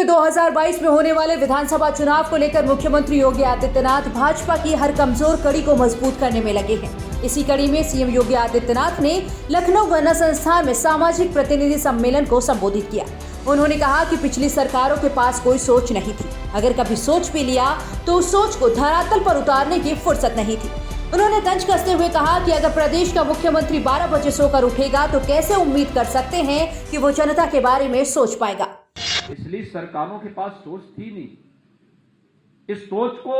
में 2022 में होने वाले विधानसभा चुनाव को लेकर मुख्यमंत्री योगी आदित्यनाथ भाजपा की हर कमजोर कड़ी को मजबूत करने में लगे हैं। इसी कड़ी में सीएम योगी आदित्यनाथ ने लखनऊ गन्ना संस्थान में सामाजिक प्रतिनिधि सम्मेलन को संबोधित किया। उन्होंने कहा कि पिछली सरकारों के पास कोई सोच नहीं थी, अगर कभी सोच भी लिया तो उस सोच को धरातल पर उतारने की फुर्सत नहीं थी। उन्होंने तंज कसते हुए कहा कि अगर प्रदेश का मुख्यमंत्री 12 बजे सोकर उठेगा तो कैसे उम्मीद कर सकते हैं कि वो जनता के बारे में सोच पाएगा। पिछली सरकारों के पास सोच थी नहीं, इस सोच को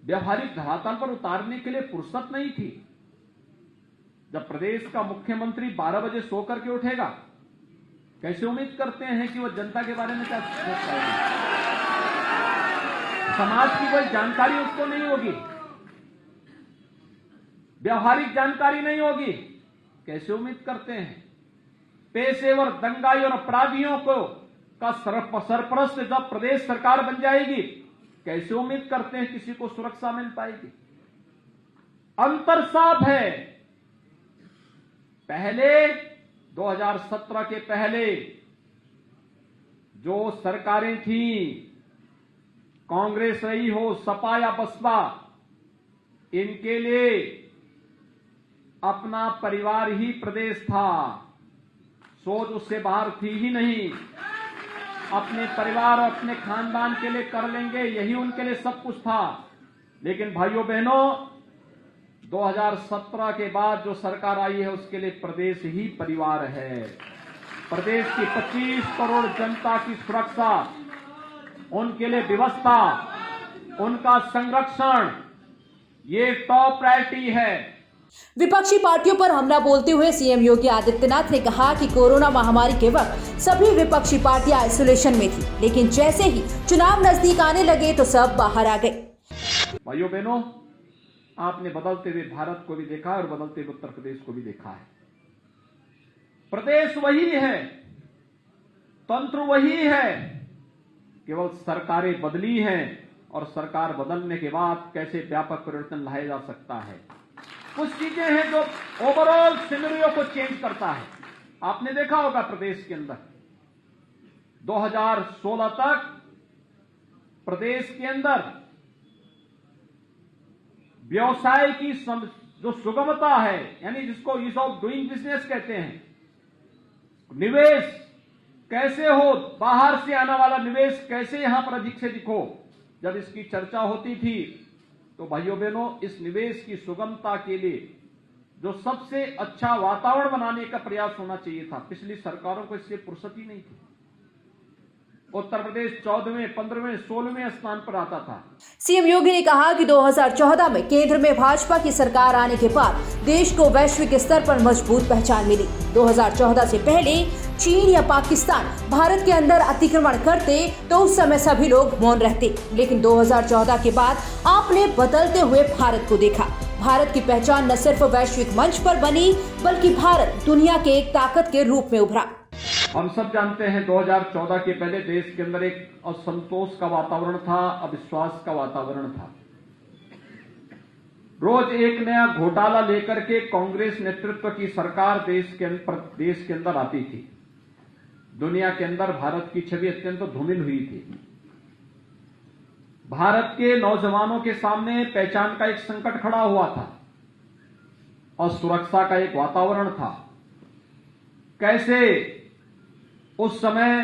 व्यवहारिक धरातल पर उतारने के लिए फुर्सत नहीं थी। जब प्रदेश का मुख्यमंत्री 12 बजे सो करके उठेगा, कैसे उम्मीद करते हैं कि वो जनता के बारे में क्या सोच पाएगा। समाज की कोई जानकारी उसको नहीं होगी, व्यवहारिक जानकारी नहीं होगी, कैसे उम्मीद करते हैं। पेशेवर दंगाई और अपराधियों को का सरपरस्त जब प्रदेश सरकार बन जाएगी, कैसे उम्मीद करते हैं किसी को सुरक्षा मिल पाएगी। अंतर साफ है। पहले 2017 के पहले जो सरकारें थी, कांग्रेस रही हो, सपा या बसपा, इनके लिए अपना परिवार ही प्रदेश था, सोच उससे बाहर थी ही नहीं। अपने परिवार और अपने खानदान के लिए कर लेंगे, यही उनके लिए सब कुछ था। लेकिन भाइयों बहनों, 2017 के बाद जो सरकार आई है उसके लिए प्रदेश ही परिवार है। प्रदेश की 25 करोड़ जनता की सुरक्षा, उनके लिए व्यवस्था, उनका संरक्षण, ये टॉप प्रायोरिटी है। विपक्षी पार्टियों पर हमला बोलते हुए सीएम योगी आदित्यनाथ ने कहा कि कोरोना महामारी के वक्त सभी विपक्षी पार्टियां आइसोलेशन में थी, लेकिन जैसे ही चुनाव नजदीक आने लगे तो सब बाहर आ गए। भाइयों बहनों, आपने बदलते हुए भारत को भी देखा और बदलते हुए उत्तर प्रदेश को भी देखा है। प्रदेश वही है, तंत्र वही है, केवल सरकारें बदली हैं और सरकार बदलने के बाद कैसे व्यापक परिवर्तन लाया जा सकता है। कुछ चीजें हैं जो ओवरऑल सिनेरियो को चेंज करता है। आपने देखा होगा प्रदेश के अंदर 2016 तक प्रदेश के अंदर व्यवसाय की जो सुगमता है, यानी जिसको ईज ऑफ डूइंग बिजनेस कहते हैं, निवेश कैसे हो, बाहर से आने वाला निवेश कैसे यहां पर अधिक से अधिक हो, जब इसकी चर्चा होती थी तो भाइयों बहनों, इस निवेश की सुगमता के लिए जो सबसे अच्छा वातावरण बनाने का प्रयास होना चाहिए था, पिछली सरकारों को इससे फुर्सत ही नहीं थी। उत्तर प्रदेश 14वें, 15वें, 16वें स्थान पर आता था। सीएम योगी ने कहा कि 2014 में केंद्र में भाजपा की सरकार आने के बाद देश को वैश्विक स्तर पर मजबूत पहचान मिली। 2014 से पहले चीन या पाकिस्तान भारत के अंदर अतिक्रमण करते तो उस समय सभी लोग मौन रहते, लेकिन 2014 के बाद आपने बदलते हुए भारत को देखा। भारत की पहचान न सिर्फ वैश्विक मंच पर बनी, बल्कि भारत दुनिया के एक ताकत के रूप में उभरा। हम सब जानते हैं 2014 के पहले देश के अंदर एक असंतोष का वातावरण था, अविश्वास का वातावरण था। रोज एक नया घोटाला लेकर के कांग्रेस नेतृत्व की सरकार देश के अंदर आती थी। दुनिया के अंदर भारत की छवि अत्यंत धूमिल हुई थी। भारत के नौजवानों के सामने पहचान का एक संकट खड़ा हुआ था और सुरक्षा का एक वातावरण था। कैसे उस समय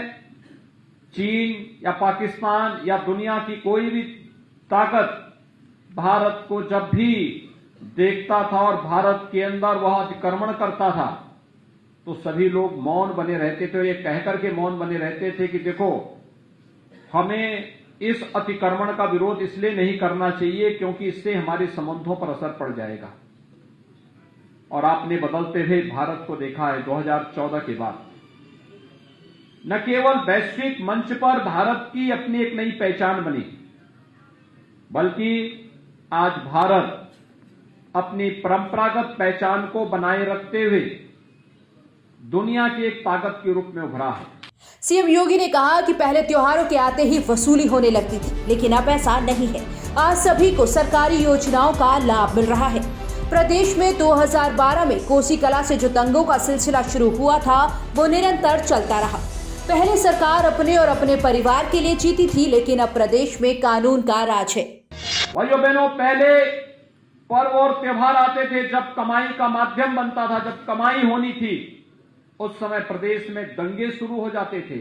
चीन या पाकिस्तान या दुनिया की कोई भी ताकत भारत को जब भी देखता था और भारत के अंदर वह अतिक्रमण करता था तो सभी लोग मौन बने रहते थे। ये कहकर के मौन बने रहते थे कि देखो, हमें इस अतिक्रमण का विरोध इसलिए नहीं करना चाहिए क्योंकि इससे हमारे संबंधों पर असर पड़ जाएगा। और आपने बदलते हुए भारत को देखा है 2014 के बाद। न केवल वैश्विक मंच पर भारत की अपनी एक नई पहचान बनी, बल्कि आज भारत अपनी परंपरागत पहचान को बनाए रखते हुए दुनिया की एक ताकत के रूप में उभरा है। सीएम योगी ने कहा कि पहले त्योहारों के आते ही वसूली होने लगती थी, लेकिन अब ऐसा नहीं है। आज सभी को सरकारी योजनाओं का लाभ मिल रहा है। प्रदेश में 2012 में कोसी कला से जो दंगों का सिलसिला शुरू हुआ था वो निरंतर चलता रहा। पहले सरकार अपने और अपने परिवार के लिए जीती थी, लेकिन अब प्रदेश में कानून का राज है। भाइयों बहनों, पहले पर्व और त्योहार आते थे जब कमाई का माध्यम बनता था, जब कमाई होनी थी, उस समय प्रदेश में दंगे शुरू हो जाते थे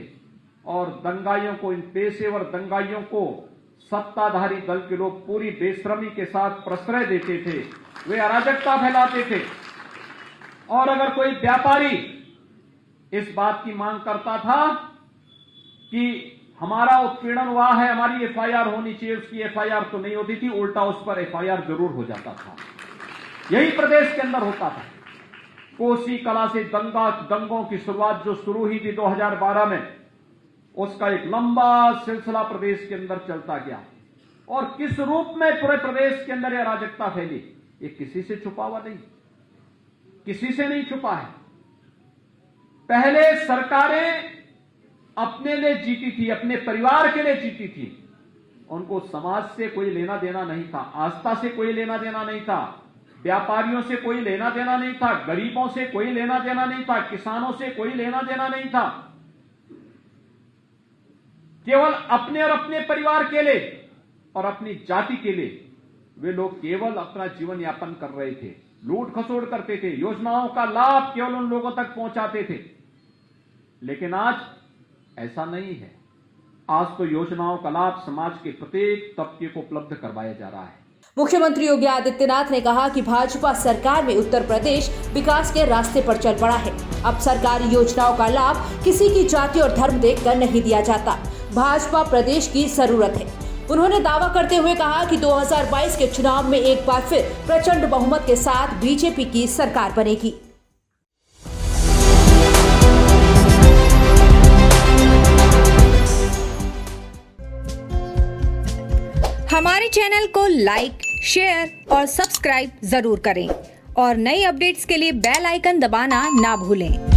और दंगाइयों को, इन पेशेवर दंगाइयों को सत्ताधारी दल के लोग पूरी बेशर्मी के साथ प्रश्रय देते थे। वे अराजकता फैलाते थे और अगर कोई व्यापारी इस बात की मांग करता था कि हमारा उत्पीड़न हुआ है, हमारी एफआईआर होनी चाहिए, उसकी एफआईआर तो नहीं होती थी, उल्टा उस पर एफआईआर जरूर हो जाता था। यही प्रदेश के अंदर होता था। कोसी कला से दंगों की शुरुआत जो शुरू हुई थी 2012 में, उसका एक लंबा सिलसिला प्रदेश के अंदर चलता गया और किस रूप में पूरे प्रदेश के अंदर यह अराजकता फैली, ये किसी से छुपा हुआ नहीं, किसी से नहीं छुपा है। पहले सरकारें अपने लिए जीती थी, अपने परिवार के लिए जीती थी, उनको समाज से कोई लेना देना नहीं था, आस्था से कोई लेना देना नहीं था, व्यापारियों से कोई लेना देना नहीं था, गरीबों से कोई लेना देना नहीं था, किसानों से कोई लेना देना नहीं था। केवल अपने और अपने परिवार के लिए और अपनी जाति के लिए वे लोग केवल अपना जीवन यापन कर रहे थे, लूट खसोड़ करते थे, योजनाओं का लाभ केवल उन लोगों तक पहुंचाते थे। लेकिन आज ऐसा नहीं है। आज तो योजनाओं का लाभ समाज के प्रत्येक तबके को उपलब्ध करवाया जा रहा है। मुख्यमंत्री योगी आदित्यनाथ ने कहा कि भाजपा सरकार में उत्तर प्रदेश विकास के रास्ते पर चल पड़ा है। अब सरकारी योजनाओं का लाभ किसी की जाति और धर्म देखकर नहीं दिया जाता। भाजपा प्रदेश की जरूरत है। उन्होंने दावा करते हुए कहा कि 2022 के चुनाव में एक बार फिर प्रचंड बहुमत के साथ बीजेपी की सरकार बनेगी। हमारे चैनल को लाइक, शेयर और सब्सक्राइब जरूर करें और नई अपडेट्स के लिए बेल आइकन दबाना ना भूलें।